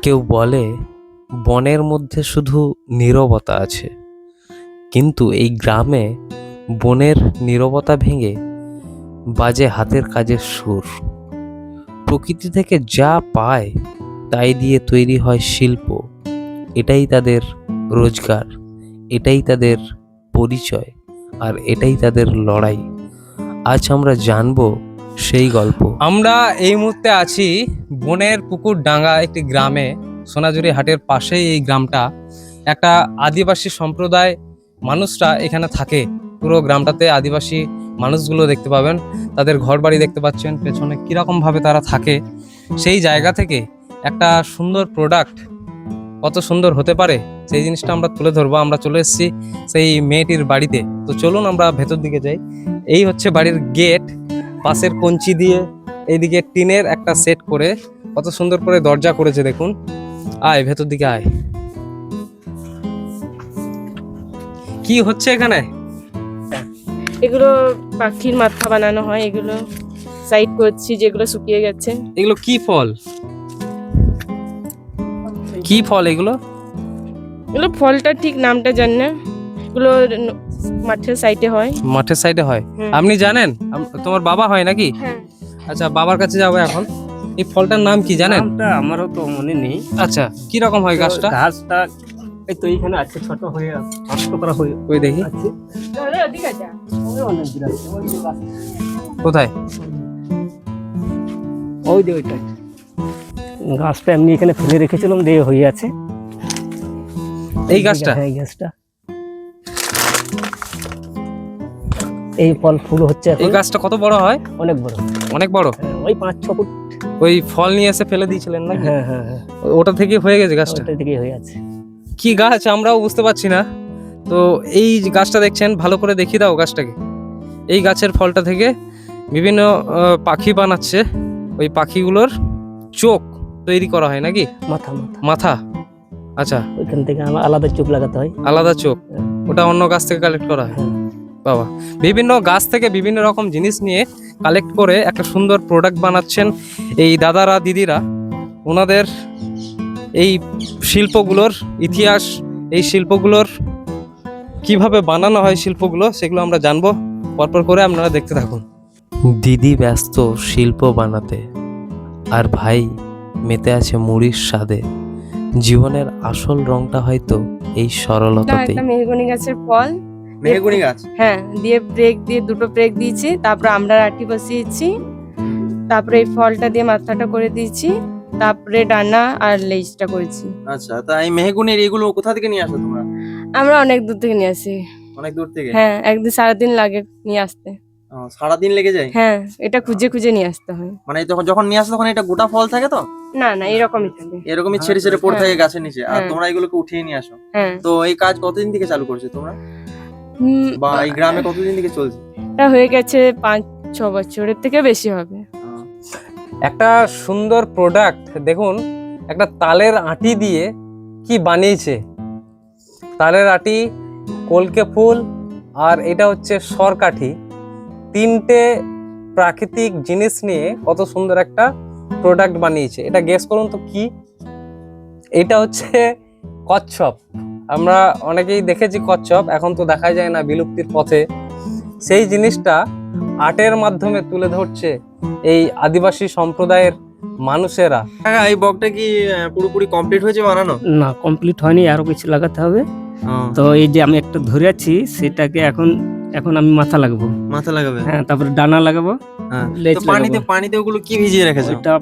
কেউ বলে বনের মধ্যে শুধু নীরবতা আছে, কিন্তু এই গ্রামে বনের নীরবতা ভেঙে বাজে হাতের কাজের সুর। প্রকৃতি থেকে যা পায় তাই দিয়ে তৈরি হয় শিল্প। এটাই তাদের রোজগার, এটাই তাদের পরিচয়, আর এটাই তাদের লড়াই। আজ আমরা জানবো সেই গল্প। আমরা এই মুহূর্তে আছি বনের পুকুর ডাঙ্গা একটি গ্রামে। সোনাঝুরি হাটের পাশেই এই গ্রামটা। একটা আদিবাসী সম্প্রদায় মানুষরা এখানে থাকে। পুরো গ্রামটাতে আদিবাসী মানুষগুলো দেখতে পাবেন, তাদের ঘর বাড়ি দেখতে পাচ্ছেন পেছনে কিরকম ভাবে তারা থাকে। সেই জায়গা থেকে একটা সুন্দর প্রোডাক্ট কত সুন্দর হতে পারে সেই জিনিসটা আমরা তুলে ধরবো। আমরা চলে এসেছি সেই মেয়েটির বাড়িতে। তো চলুন আমরা ভেতর দিকে যাই। এই হচ্ছে বাড়ির গেট, পাশের কঞ্চি দিয়ে এইদিকে টিনের একটা সেট করে কত সুন্দর করে দরজা করেছে দেখুন। আয় ভেতর দিকে আয়। কি হচ্ছে এখানে? এগুলো পাখির মাথা বানানো হয়, এগুলো সাইড করছি যেগুলো শুকিয়ে গেছে। এগুলো কি ফল? কি ফল এগুলো? এগুলো ফলটা ঠিক নামটা জানি না। এগুলো মাঠের সাইডে হয়। মাঠের সাইডে হয়? আপনি জানেন? তোমার বাবা হয় নাকি? হ্যাঁ। আচ্ছা, বাবার কাছে যাবো এখন। এই ফলটার নাম কি জানেন? আমারও তো মনে নেই। আচ্ছা, কি রকম হয় গাছটা? ঘাসটা এই তো এইখানে আছে, ছোট হয়ে নষ্ট করা হয়ে ওই দেখি আছে। ওই অনেক দূর আছে, ওই যে গাছ। কোথায়? ওই যে ওইটা গাছটা এমনি এখানে ফেলে রেখেছিলাম, দিয়ে হয়ে আছে এই গাছটা? হ্যাঁ, এই গাছটা। এই ফল ফুল হচ্ছে এই এখন। গাছটা কত বড় হয়? অনেক বড়, অনেক বড়। হ্যাঁ, ওই 5-6 ফুট। ওই ফল নিয়ে এসে ফেলে দিয়েছিলেন নাকি? হ্যাঁ হ্যাঁ হ্যাঁ, ওটা থেকে হয়ে গেছে গাছটা? ওইটা থেকে হয়ে আছে। কি গাছ আমরাও বুঝতে পারছি না। তো এই যে গাছটা দেখছেন, ভালো করে দেখিয়ে দাও গাছটাকে। এই গাছের ফলটা থেকে বিভিন্ন পাখি বানাচ্ছে। ওই পাখিগুলোর চোখ তৈরি করা হয় নাকি? মাথা মাথা মাথা। আচ্ছা, ওইখান থেকে আমার আলাদা চোখ লাগাতে হয়। আলাদা চোখ। ওটা অন্য গাছ থেকে কালেক্ট করা হয়? হ্যাঁ। বাবা, বিভিন্ন গাছ থেকে বিভিন্ন রকম জিনিস নিয়ে কালেক্ট করে একটা সুন্দর প্রোডাক্ট বানাচ্ছেন এই দাদারা দিদিরা। ওনাদের এই শিল্পগুলোর ইতিহাস, এই শিল্পগুলোর কিভাবে বানানো হয় শিল্পগুলো, সেগুলো আমরা জানবো। পরপর করে আপনারা দেখতে থাকুন। দিদি ব্যস্ত শিল্প বানাতে, আর ভাই মেতে আছে মুড়ির স্বাদে। জীবনের আসল রংটা হয়তো এই সরলতাতেই। একটা মেহগনি গাছের ফল। মেহগনি গাছ? হ্যাঁ, দিয়ে দুটো ব্রেক দিয়েছি, তারপরে আমরা আটি বসিয়েছি, তারপরে এই ফলটা দিয়ে মাথাটা করে দিয়েছি, তারপরে ডানা আর লেজটা করেছি। আচ্ছা, তা এই মেহগনির এগুলো কোথা থেকে নিয়ে আসো তোমরা? আমরা অনেক দূর থেকে নিয়ে আসি। অনেক দূর থেকে? হ্যাঁ, একদিন সারাদিন লাগে নিয়ে আসতে। সারাদিন লেগে যায়? হ্যাঁ, এটা খুঁজে খুঁজে নিয়ে আসতে হয়। মানে যখন নিয়ে আসো তখন এটা গোটা ফল থাকে তো? না না, এরকমই থাকে। এরকমই ছেড়ে ছেড়ে পড়ে থাকে গাছের নিচে, আর হ্যাঁ। তোমরা এগুলোকে উঠিয়ে নিয়ে আসো। হ্যাঁ। তো এই কাজ কতদিন থেকে চালু করছো তোমরা, বা এই গ্রামে কতদিন থেকে চলছে? এটা হয়ে গেছে 5-6 বছরের থেকে বেশি হবে। একটা সুন্দর প্রোডাক্ট দেখুন, একটা তালের আটি দিয়ে কি বানিয়েছে। তালের আটি, কলকে ফুল, আর এটা হচ্ছে সরকাঠি। তিনটে প্রাকৃতিক জিনিস নিয়ে কত সুন্দর একটা প্রোডাক্ট বানিয়েছে। এটা গেস করুন তো কি? এটা হচ্ছে কচ্ছপ। আমরা অনেকেই দেখেছি কচ্ছপ, এখন তো দেখা যায় না, বিলুপ্তির পথে। সেই জিনিসটা আর্টের মাধ্যমে তুলে ধরছে এই আদিবাসী সম্প্রদায়ের মানুষেরা। কাকা, এই বকটা কি পুরোপুরি কমপ্লিট হয়েছে বানানো? না, কমপ্লিট হয়নি, আরো কিছু লাগাতে হবে। তো এই যে আমি একটা ধরে আছি, সেটাকে এখন আমি মাথা লাগাবো। মাথা লাগাবে? হ্যাঁ, তারপরে ডানা লাগাবো, হ্যাঁ। লেজ তো পানিতে ওগুলো কি ভিজিয়ে রেখেছো? ওইটা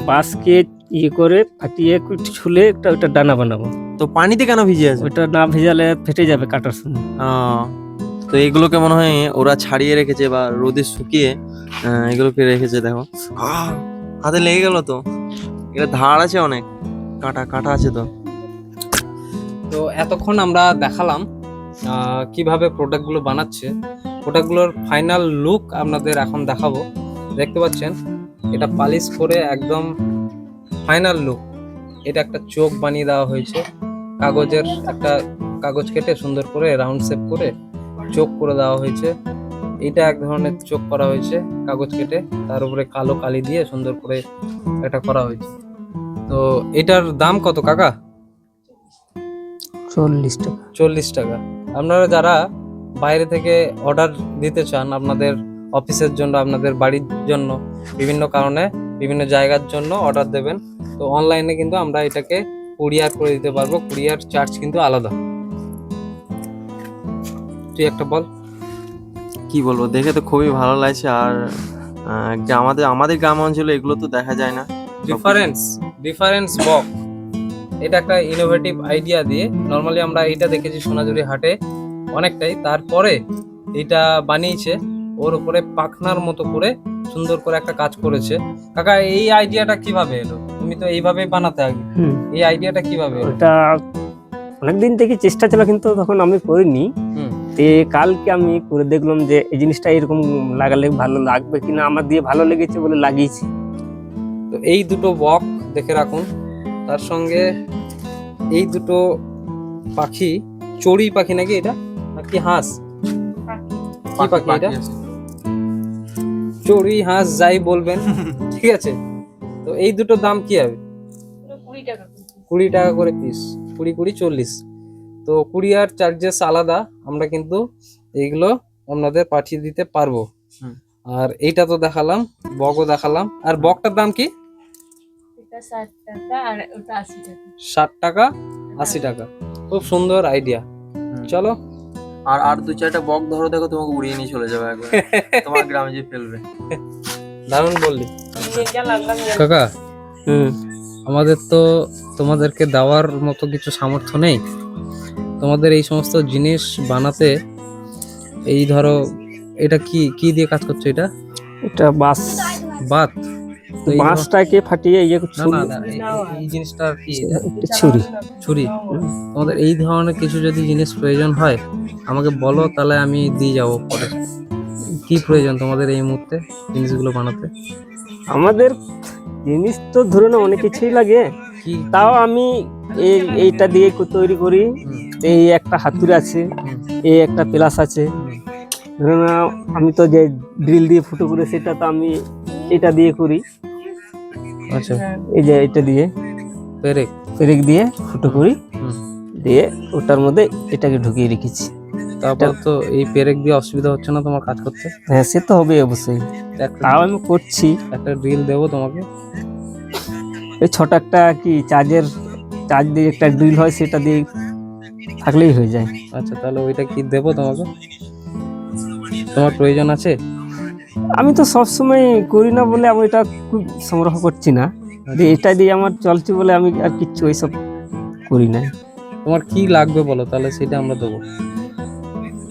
বাঁশকে ইয়ে করে ফাটিয়ে একটু ছুলে ওইটা ডানা বানাবো। তো পানিতে কেন ভিজিয়ে আছে? ওইটা না ভেজালে ফেটে যাবে কাটার সময়। তো এগুলোকে মনে হয় ওরা ছাড়িয়ে রেখেছে বা রোদে শুকিয়ে এগুলোকে রেখেছে। দেখো, হাতে লেগে গেল তো। এটা ধার আছে অনেক, কাটা আছে তো। তো এতক্ষণ আমরা দেখালাম কিভাবে প্রোডাক্টগুলো বানাচ্ছে। প্রোডাক্টগুলোর ফাইনাল লুক আপনাদের এখন দেখাবো। দেখতে পাচ্ছেন এটা পালিশ করে একদম ফাইনাল লুক। এটা একটা চোখ বানিয়ে দেওয়া হয়েছে, কাগজের একটা কাগজ কেটে সুন্দর করে রাউন্ড শেপ করে চোখ করে দেওয়া হয়েছে। এটা এক ধরনের চোখ করা হয়েছে কাগজ কেটে, তার উপরে কালো কালি দিয়ে সুন্দর করে এটা করা হয়েছে। তো তো এটার দাম কত কাকা? 40 টাকা। 40 টাকা। আপনারা যারা বাইরে থেকে অর্ডার দিতে চান আপনাদের অফিসের জন্য, আপনাদের বাড়ির জন্য, বিভিন্ন কারণে বিভিন্ন জায়গার জন্য অর্ডার দেবেন, তো অনলাইনে কিন্তু আমরা এটাকে কুরিয়ার করে দিতে পারবো। কুরিয়ার চার্জ কিন্তু আলাদা। তুই একটা বল। কি বলবো, দেখে তো খুবই ভালো লাগছে। আর আমাদের গ্রাম অঞ্চলে এগুলো তো দেখা যায় না। ডিফারেন্স বক, এটা একটা ইনোভেটিভ আইডিয়া দিয়ে, নর্মালি আমরা এইটা দেখেছি সোনাঝুরি হাটে অনেকটাই, তারপরে এটা বানিয়েছে ওর উপরে পাখনার মতো করে সুন্দর করে একটা কাজ করেছে। কাকা এই আইডিয়াটা কিভাবে এলো? তুমি তো এইভাবেই বানাতে আগে, এই আইডিয়াটা কিভাবে এলো? ওটা অনেকদিন থেকে চেষ্টা ছিল, কিন্তু তখন আমি করিনি। তে কালকে আমি করে দেখলাম যে এই জিনিসটা এরকম লাগালে ভালো লাগবে কিনা, আমার দিয়ে ভালো লেগেছে বলে লাগিয়েছি। তো এই দুটো বক দেখে রাখুন, তার সঙ্গে এই দুটো পাখি, চড়ুই পাখি নাকি এটা, নাকি হাঁস? কি পাখি এটা? চড়ুই, হাঁস, যাই বলবেন, ঠিক আছে। তো এই দুটো দাম কি হবে? 20 টাকা করে পিস, 20, 40। তো কুরিয়ার চার্জেস আলাদা, আমরা কিন্তু এইগুলো আপনাদের পাঠিয়ে দিতে পারবো। আর এইটা তো দেখালাম, বকও দেখালাম। আর বকটার দাম কি? 60 টাকা, 80 টাকা। খুব সুন্দর আইডিয়া। চলো আর 2-4টা বক ধরো, দেখো তোমাকে উড়িয়ে নিয়ে চলে যাবে একবার। তোমার গ্রামে যে ফেলবে। দারুণ বললি কাকা। আমাদের তো তোমাদেরকে দেওয়ার মতো কিছু সামর্থ্য নেই। তোমাদের এই সমস্ত জিনিস বানাতে, এই ধরো এটা কি দিয়ে কাজ করছো? এটা বাঁশ, তো এই বাঁশটাকে ফাটিয়ে না, এই জিনিসটা কি? ছুরি। তোমাদের এই ধরনের কিছু যদি জিনিস প্রয়োজন হয় আমাকে বলো, তাহলে আমি দিয়ে যাবো পরে। কি প্রয়োজন তোমাদের এই মুহূর্তে জিনিসগুলো বানাতে? আমাদের জিনিস তো ধরে না অনেক কিছুই লাগে, কি? তাও আমি এইটা দিয়ে তৈরি করি। এই একটা হাতুড়ি আছে, এই একটা প্লাস আছে। ধরে না আমি তো যে ড্রিল দিয়ে ফুটো করে, সেটা তো আমি এটা দিয়ে করি। আচ্ছা, এই যে এটা দিয়ে পেরেক দিয়ে ফুটো করি, দিয়ে ওটার মধ্যে এটাকে ঢুকিয়ে রেখেছি। তারপর তো এই পেরেক দিয়ে অসুবিধা হচ্ছে না তোমার কাজ করতে? হ্যাঁ, সে তো হবে অবশ্যই, তাও আমি করছি। একটা ড্রিল দেবো তোমাকে, এই ছোট একটা কি চার্জ দিয়ে একটা ড্রিল হয়, সেটা দিয়ে থাকলেই হয়ে যায়। আচ্ছা, তাহলে ওইটা কি দেবো তোমাকে? তোমার প্রয়োজন আছে? আমি তো সবসময় করি না বলে আমি এটা খুব সংগ্রহ করছি না, যে এটা দিয়ে আমার চলছে বলে আমি আর কিচ্ছু ওইসব করি না। তোমার কি লাগবে বলো, তাহলে সেটা আমরা দেবো।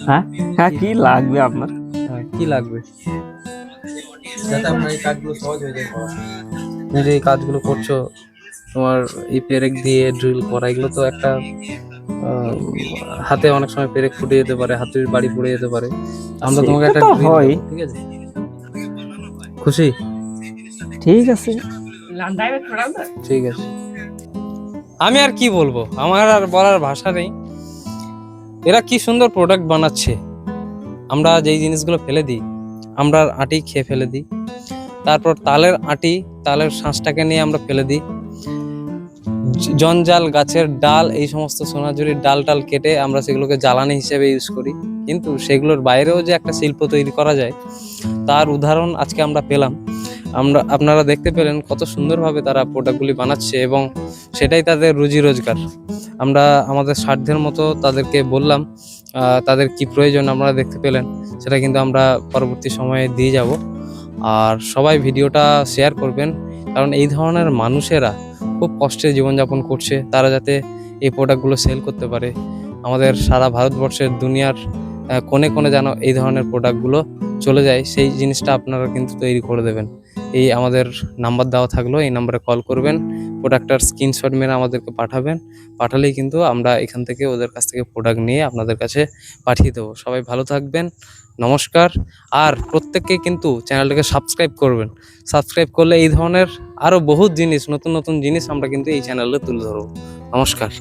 হ্যাঁ, কি লাগবে আপনার? কি লাগবে যাতে আপনার এই কাজগুলো সহজ হয়ে যায় করা। তুমি যে এই কাজগুলো করছো, তোমার এই পেরেক দিয়ে ড্রিল করা, এগুলো তো একটা হাতে অনেক সময় পেরেক ফুটে যেতে পারে, হাতুড়ির বাড়ি পড়ে যেতে পারে। আমরা তোমাকে একটা সেটা তো drill হয়। দেবো, ঠিক আছে? খুশি? ঠিক আছে। ঠিক আছে। আমি আর কি বলবো, আমার আর বলার ভাষা নেই। এরা কি সুন্দর প্রোডাক্ট বানাচ্ছে। আমরা যেই জিনিসগুলো ফেলে দিই, আমরা আটি খেয়ে ফেলে দিই, তারপর তালের আটি, তালের শাঁসটাকে নিয়ে আমরা ফেলে দিই। জঞ্জাল, গাছের ডাল, এই সমস্ত সোনাঝুরির ডাল কেটে আমরা সেগুলোকে জ্বালানি হিসেবে ইউজ করি। কিন্তু সেগুলোর বাইরেও যে একটা শিল্প তৈরি করা যায়, তার উদাহরণ আজকে আমরা পেলাম। আপনারা দেখতে পেলেন কত সুন্দরভাবে তারা প্রোডাক্টগুলি বানাচ্ছে, এবং সেটাই তাদের রুজি রোজগার। আমরা আমাদের সাধ্যের মতো তাদেরকে বললাম, তাদের কি প্রয়োজন আপনারা দেখতে পেলেন, সেটা কিন্তু আমরা পরবর্তী সময়ে দিয়ে যাব। আর সবাই ভিডিওটা শেয়ার করবেন, কারণ এই ধরনের মানুষেরা খুব কষ্টে জীবনযাপন করছে, তারা যাতে এই প্রোডাক্টগুলো সেল করতে পারে। আমাদের সারা ভারতবর্ষের দুনিয়ার কোণে কোণে যেন এই ধরনের প্রোডাক্টগুলো চলে যায়, সেই জিনিসটা আপনারা কিন্তু তৈরি করে দেবেন। এই আমাদের নাম্বার দেওয়া থাকলো, এই নাম্বারে কল করবেন, প্রোডাক্টটার স্ক্রিনশট মেরে আমাদেরকে পাঠালেই কিন্তু আমরা এখান থেকে ওদের কাছ থেকে প্রোডাক্ট নিয়ে আপনাদের কাছে পাঠিয়ে দেবো। সবাই ভালো থাকবেন, নমস্কার। আর প্রত্যেককে কিন্তু চ্যানেলটাকে সাবস্ক্রাইব করবেন। সাবস্ক্রাইব করলে এই ধরনের আরও বহুত জিনিস, নতুন জিনিস আমরা কিন্তু এই চ্যানেলে তুলে ধরবো। নমস্কার।